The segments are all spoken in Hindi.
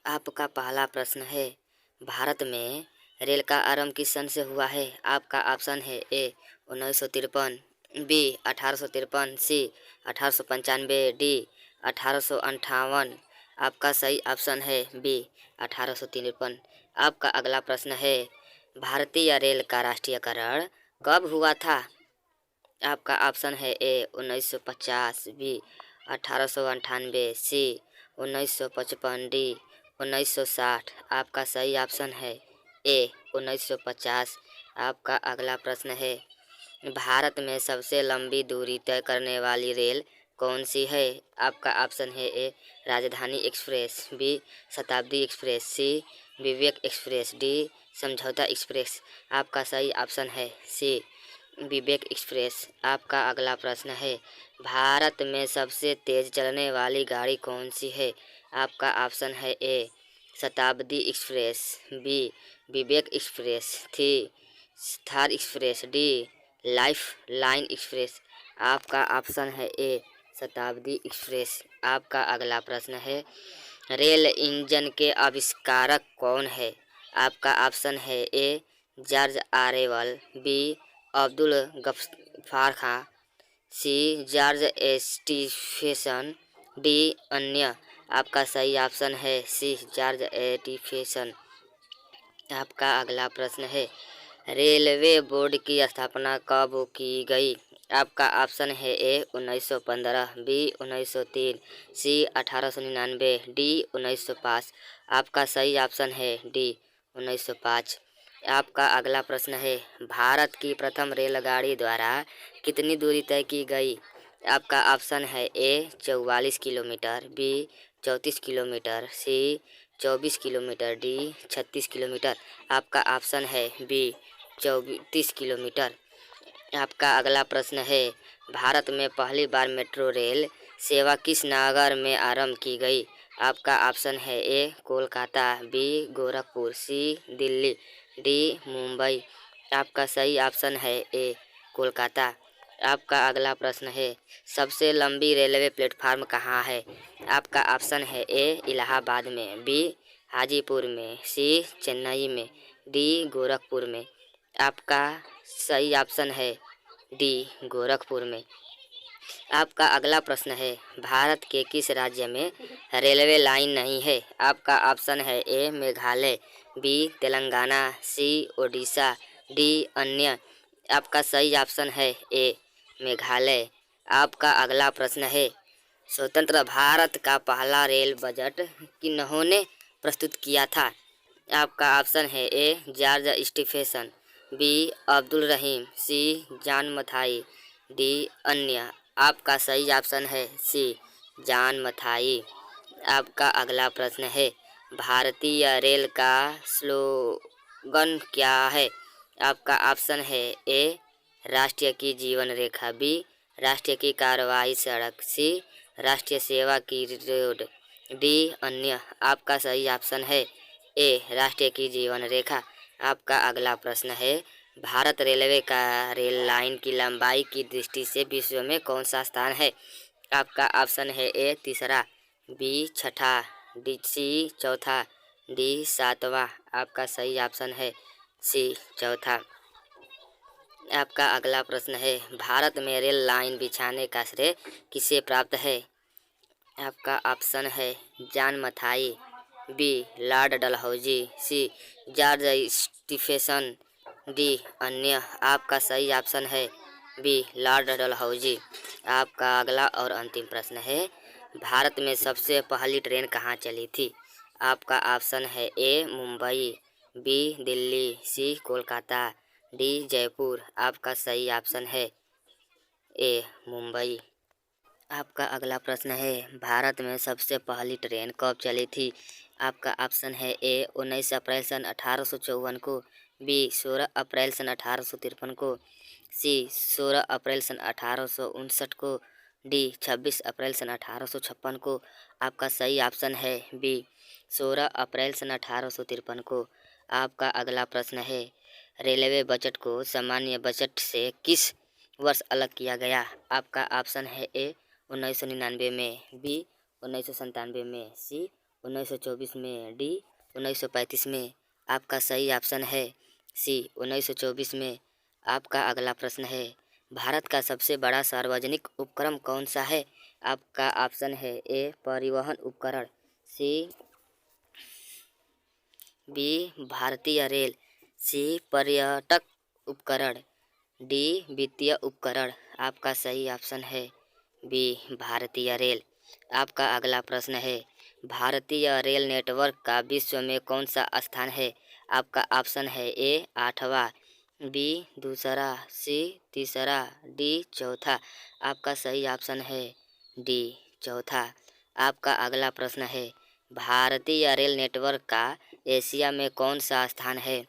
आपका पहला प्रश्न है, भारत में रेल का आरंभ किस सन से हुआ है? आपका ऑप्शन है ए 1953, बी 1853, सी 1895, डी 1858। आपका सही ऑप्शन है बी 1853। आपका अगला प्रश्न है, भारतीय रेल का राष्ट्रीयकरण कब हुआ था? आपका ऑप्शन है ए 1950, बी 1898, सी 1955, डी 1960। आपका सही ऑप्शन है ए 1950। आपका अगला प्रश्न है, भारत में सबसे लंबी दूरी तय करने वाली रेल कौन सी है? आपका ऑप्शन है ए राजधानी एक्सप्रेस, बी शताब्दी एक्सप्रेस, सी विवेक एक्सप्रेस, डी समझौता एक्सप्रेस। आपका सही ऑप्शन है सी विवेक एक्सप्रेस। आपका अगला प्रश्न है, भारत में सबसे तेज चलने वाली गाड़ी कौन सी है? आपका ऑप्शन है ए शताब्दी एक्सप्रेस, बी विवेक एक्सप्रेस, थी Thar express, D life line express. आपका ऑप्शन है ए शताब्दी एक्सप्रेस। आपका अगला प्रश्न है, रेल इंजन के आविष्कारक कौन है? आपका ऑप्शन है A George Orwell, B Abdul Gaffar Khan, C George Stephenson, D अन्य। आपका सही ऑप्शन है सी जॉर्ज एस्टिफेसन। आपका अगला प्रश्न है, रेलवे बोर्ड की स्थापना कब की गई? आपका ऑप्शन है ए 1915, बी 1903, सी 1899, डी 1905। आपका सही ऑप्शन है डी 1905। आपका अगला प्रश्न है, भारत की प्रथम रेलगाड़ी द्वारा कितनी दूरी तय की गई? आपका ऑप्शन है ए 44 किलोमीटर, बी 34 किलोमीटर, सी 24 किलोमीटर, डी 36 किलोमीटर। आपका ऑप्शन है बी 34 किलोमीटर। आपका अगला प्रश्न है, भारत में पहली बार मेट्रो रेल सेवा किस नगर में आरंभ की गई? आपका ऑप्शन है ए कोलकाता, बी गोरखपुर, सी दिल्ली, डी मुंबई। आपका सही ऑप्शन है ए कोलकाता। आपका अगला प्रश्न है, सबसे लंबी रेलवे प्लेटफार्म कहाँ है? आपका ऑप्शन है ए इलाहाबाद में, बी हाजीपुर में, सी चेन्नई में, डी गोरखपुर में। आपका सही ऑप्शन है डी गोरखपुर में। आपका अगला प्रश्न है, भारत के किस राज्य में रेलवे लाइन नहीं है? आपका ऑप्शन है ए मेघालय, बी तेलंगाना, सी ओडिशा, डी अन्य। आपका सही ऑप्शन है ए मेघालय। आपका अगला प्रश्न है, स्वतंत्र भारत का पहला रेल बजट किन्होंने प्रस्तुत किया था? आपका ऑप्शन है A George Stephenson, B Abdul Rahim, C John Mathai, D अन्य। आपका सही ऑप्शन है सी जॉन मथाई। आपका अगला प्रश्न है, भारतीय रेल का स्लोगन क्या है? आपका ऑप्शन है ए राष्ट्रीय की जीवन रेखा, बी राष्ट्रीय की कार्यवाही सड़क, सी राष्ट्रीय सेवा की रोड, डी अन्य। आपका सही ऑप्शन है ए राष्ट्रीय की जीवन रेखा। आपका अगला प्रश्न है, भारत रेलवे का रेल लाइन की लंबाई की दृष्टि से विश्व में कौन सा स्थान है? आपका ऑप्शन है ए तीसरा, बी छठा, डी सी चौथा, डी सातवां। आपका सही ऑप्शन है सी चौथा। आपका अगला प्रश्न है, भारत में रेल लाइन बिछाने का श्रेय किसे प्राप्त है? आपका ऑप्शन है John Mathai, B Lord Dalhousie, C George Stephenson, D अन्य। आपका सही ऑप्शन है बी लॉर्ड डलहौजी। आपका अगला और अंतिम प्रश्न है, भारत में सबसे पहली ट्रेन कहाँ चली थी? आपका ऑप्शन है ए मुंबई, बी दिल्ली, सी कोलकाता, डी जयपुर। आपका सही ऑप्शन है ए मुंबई। आपका अगला प्रश्न है, भारत में सबसे पहली ट्रेन कब चली थी? आपका ऑप्शन है ए 19 अप्रैल सन 1854 को, बी 16 अप्रैल सन 1853 को, सी 16 अप्रैल सन 1859 को, डी 26 अप्रैल सन 1856 को। आपका सही ऑप्शन है बी 16 अप्रैल सन 1853 को। आपका अगला प्रश्न है, रेलवे बजट को सामान्य बजट से किस वर्ष अलग किया गया? आपका ऑप्शन है ए 1999 में, बी 1997 में, सी 1924 में, डी 1935 में। आपका सही ऑप्शन है सी 1924 में। आपका अगला प्रश्न है, भारत का सबसे बड़ा सार्वजनिक उपक्रम कौन सा है? आपका ऑप्शन है ए परिवहन उपकरण, सी बी भारतीय रेल, सी पर्यटक उपकरण, डी वित्तीय उपकरण। आपका सही ऑप्शन है बी भारतीय रेल। आपका अगला प्रश्न है, भारतीय रेल नेटवर्क का विश्व में कौन सा स्थान है? आपका ऑप्शन है ए 8वां, बी दूसरा, सी तीसरा, डी चौथा। आपका सही ऑप्शन है डी चौथा। आपका अगला प्रश्न है, भारतीय रेल नेटवर्क का एशिया में कौन सा स्थान है?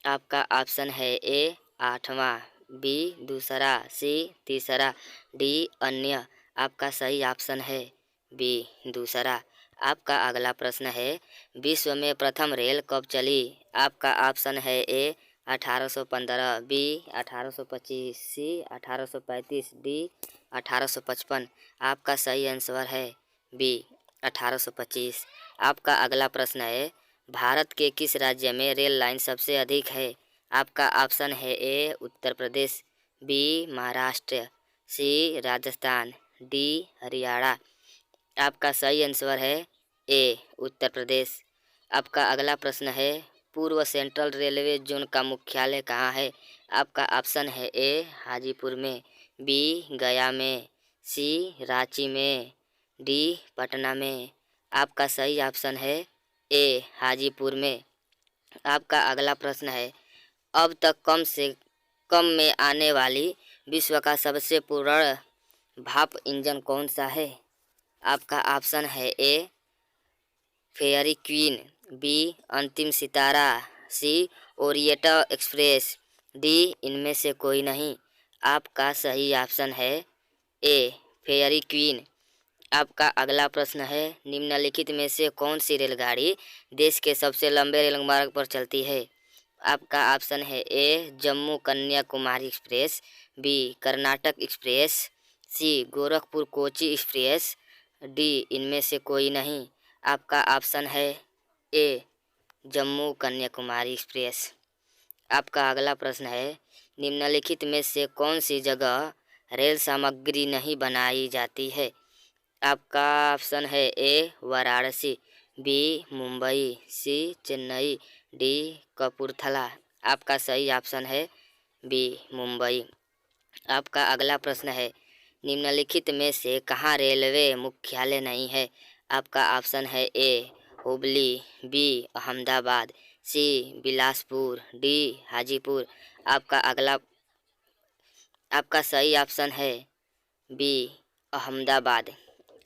आपका ऑप्शन है ए 8वां, बी दूसरा, सी तीसरा, डी अन्य। आपका सही ऑप्शन है बी दूसरा। आपका अगला प्रश्न है, विश्व में प्रथम रेल कब चली? आपका ऑप्शन है ए 1815, बी 1825, सी 1835, डी 1855। आपका सही आंसर है बी 1825। आपका अगला प्रश्न है, भारत के किस राज्य में रेल लाइन सबसे अधिक है? आपका ऑप्शन है ए उत्तर प्रदेश, बी महाराष्ट्र, सी राजस्थान, डी हरियाणा। आपका सही आंसर है ए उत्तर प्रदेश। आपका अगला प्रश्न है, पूर्व सेंट्रल रेलवे जोन का मुख्यालय कहाँ है? आपका ऑप्शन है ए हाजीपुर में, बी गया में, सी रांची में, डी पटना में। आपका सही ऑप्शन है ए हाजीपुर में। आपका अगला प्रश्न है, अब तक कम से कम में आने वाली विश्व का सबसे पुराना भाप इंजन कौन सा है? आपका ऑप्शन है ए फेयरी क्वीन, बी अंतिम सितारा, सी ओरिएंटल एक्सप्रेस, डी इनमें से कोई नहीं। आपका सही ऑप्शन है ए फेयरी क्वीन। आपका अगला प्रश्न है, निम्नलिखित में से कौन सी रेलगाड़ी देश के सबसे लंबे रेलमार्ग पर चलती है? आपका ऑप्शन है A Jammu Kanyakumari express, B Karnataka express, C Gorakhpur Kochi express, D इनमें से कोई नहीं। आपका ऑप्शन है ए जम्मू कन्याकुमारी एक्सप्रेस। आपका अगला प्रश्न है, निम्नलिखित में से कौन सी जगह रेल सामग्री नहीं बनाई जाती है? आपका ऑप्शन है ए वाराणसी, बी मुंबई, सी चेन्नई, डी कपूरथला। आपका सही ऑप्शन है बी मुंबई। आपका अगला प्रश्न है, निम्नलिखित में से कहाँ रेलवे मुख्यालय नहीं है? आपका ऑप्शन है ए हुबली, बी अहमदाबाद, सी बिलासपुर, डी हाजीपुर। आपका सही ऑप्शन है बी अहमदाबाद।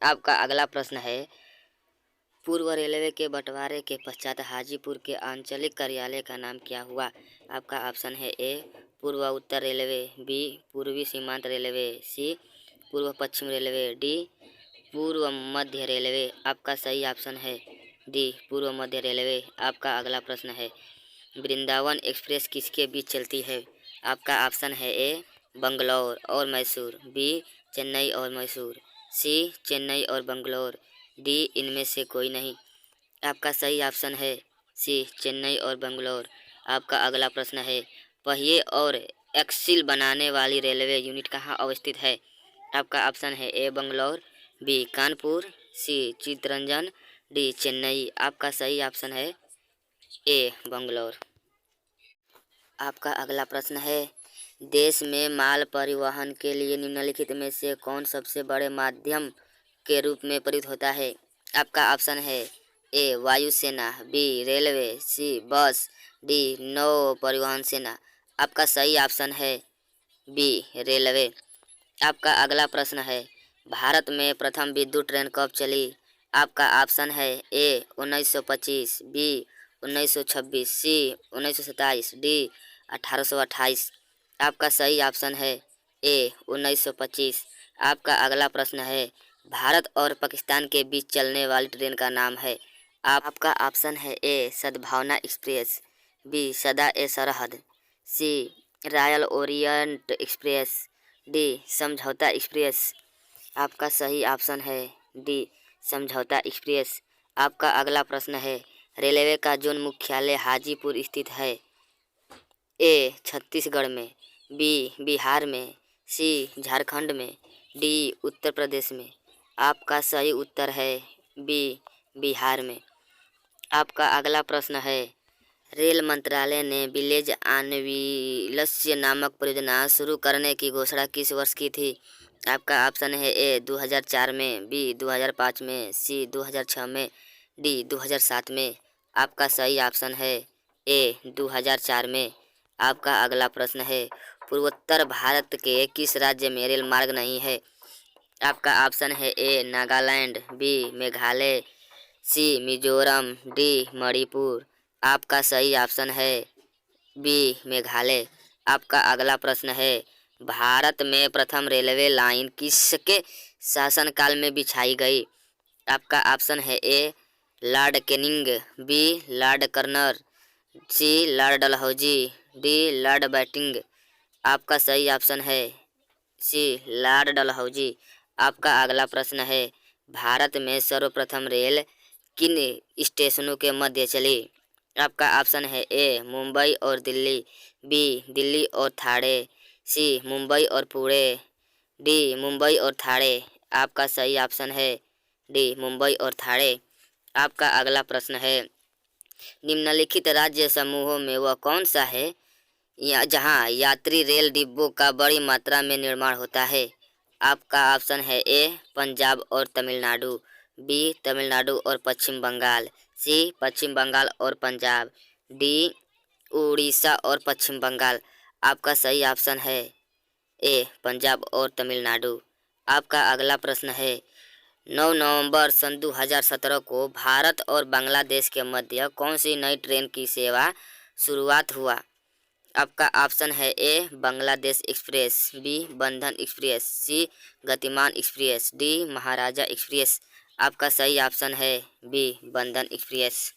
आपका अगला प्रश्न है, पूर्व रेलवे के बंटवारे के पश्चात हाजीपुर के आंचलिक कार्यालय का नाम क्या हुआ? आपका ऑप्शन है ए पूर्व उत्तर रेलवे, बी पूर्वी सीमांत रेलवे, सी पूर्व पश्चिम रेलवे, डी पूर्व मध्य रेलवे। आपका सही ऑप्शन है डी पूर्व मध्य रेलवे। आपका अगला प्रश्न है, वृंदावन एक्सप्रेस किसके बीच चलती है? आपका ऑप्शन है ए बंगलौर और मैसूर, बी चेन्नई और मैसूर, सी चेन्नई और बंगलौर, डी इनमें से कोई नहीं। आपका सही ऑप्शन है सी चेन्नई और बंगलौर। आपका अगला प्रश्न है, पहिए और एक्सिल बनाने वाली रेलवे यूनिट कहाँ अवस्थित है? आपका ऑप्शन है ए बंगलौर, बी कानपुर, सी चित्तरंजन, डी चेन्नई। आपका सही ऑप्शन है ए बंगलौर। आपका अगला प्रश्न है, देश में माल परिवहन के लिए निम्नलिखित में से कौन सबसे बड़े माध्यम के रूप में प्रयुक्त होता है? आपका ऑप्शन है ए वायुसेना, बी रेलवे, सी बस, डी नौ परिवहन सेना। आपका सही ऑप्शन है बी रेलवे। आपका अगला प्रश्न है, भारत में प्रथम विद्युत ट्रेन कब चली? आपका ऑप्शन है ए 1925, बी 1926, सी 1927, डी 1828। आपका सही ऑप्शन है ए 1925। आपका अगला प्रश्न है, भारत और पाकिस्तान के बीच चलने वाली ट्रेन का नाम है? आपका ऑप्शन है ए सद्भावना एक्सप्रेस, बी सदा ए सरहद, सी रॉयल ओरिएंट एक्सप्रेस, डी समझौता एक्सप्रेस। आपका सही ऑप्शन है डी समझौता एक्सप्रेस। आपका अगला प्रश्न है, रेलवे का जोन मुख्यालय हाजीपुर स्थित है। ए छत्तीसगढ़ में, बी बिहार में, सी झारखंड में, डी उत्तर प्रदेश में। आपका सही उत्तर है बी बिहार में। आपका अगला प्रश्न है, रेल मंत्रालय ने विलेज ऑन व्हील्स नामक परियोजना शुरू करने की घोषणा किस वर्ष की थी? आपका ऑप्शन है ए 2004 में, बी 2005 में, सी 2006 में, डी 2007 में। आपका सही ऑप्शन है ए 2004 में। आपका अगला प्रश्न है, पूर्वोत्तर भारत के किस राज्य में रेल मार्ग नहीं है? आपका ऑप्शन है ए नागालैंड, बी मेघालय, सी मिजोरम, डी मणिपुर। आपका सही ऑप्शन है बी मेघालय। आपका अगला प्रश्न है, भारत में प्रथम रेलवे लाइन किसके शासनकाल में बिछाई गई? आपका ऑप्शन है A Lord Canning, B Lord Curzon, C Lord Dalhousie, D Lord Bentinck. आपका सही ऑप्शन है सी लॉर्ड डलहौजी। आपका अगला प्रश्न है, भारत में सर्वप्रथम रेल किन स्टेशनों के मध्य चली? आपका ऑप्शन है ए मुंबई और दिल्ली, बी दिल्ली और थाने, सी मुंबई और पुणे, डी मुंबई और थाने। आपका सही ऑप्शन है डी मुंबई और थाने। आपका अगला प्रश्न है, निम्नलिखित राज्य समूहों में वह कौन सा है जहां यात्री रेल डिब्बों का बड़ी मात्रा में निर्माण होता है? आपका ऑप्शन है ए पंजाब और तमिलनाडु, बी तमिलनाडु और पश्चिम बंगाल, सी पश्चिम बंगाल और पंजाब, डी उड़ीसा और पश्चिम बंगाल। आपका सही ऑप्शन है ए पंजाब और तमिलनाडु। आपका अगला प्रश्न है, 9 नवंबर सन 2017 को भारत और बांग्लादेश के मध्य कौन सी नई ट्रेन की सेवा शुरुआत हुआ? आपका ऑप्शन है ए बांग्लादेश एक्सप्रेस, बी बंधन एक्सप्रेस, सी गतिमान एक्सप्रेस, डी महाराजा एक्सप्रेस। आपका सही ऑप्शन है बी बंधन एक्सप्रेस।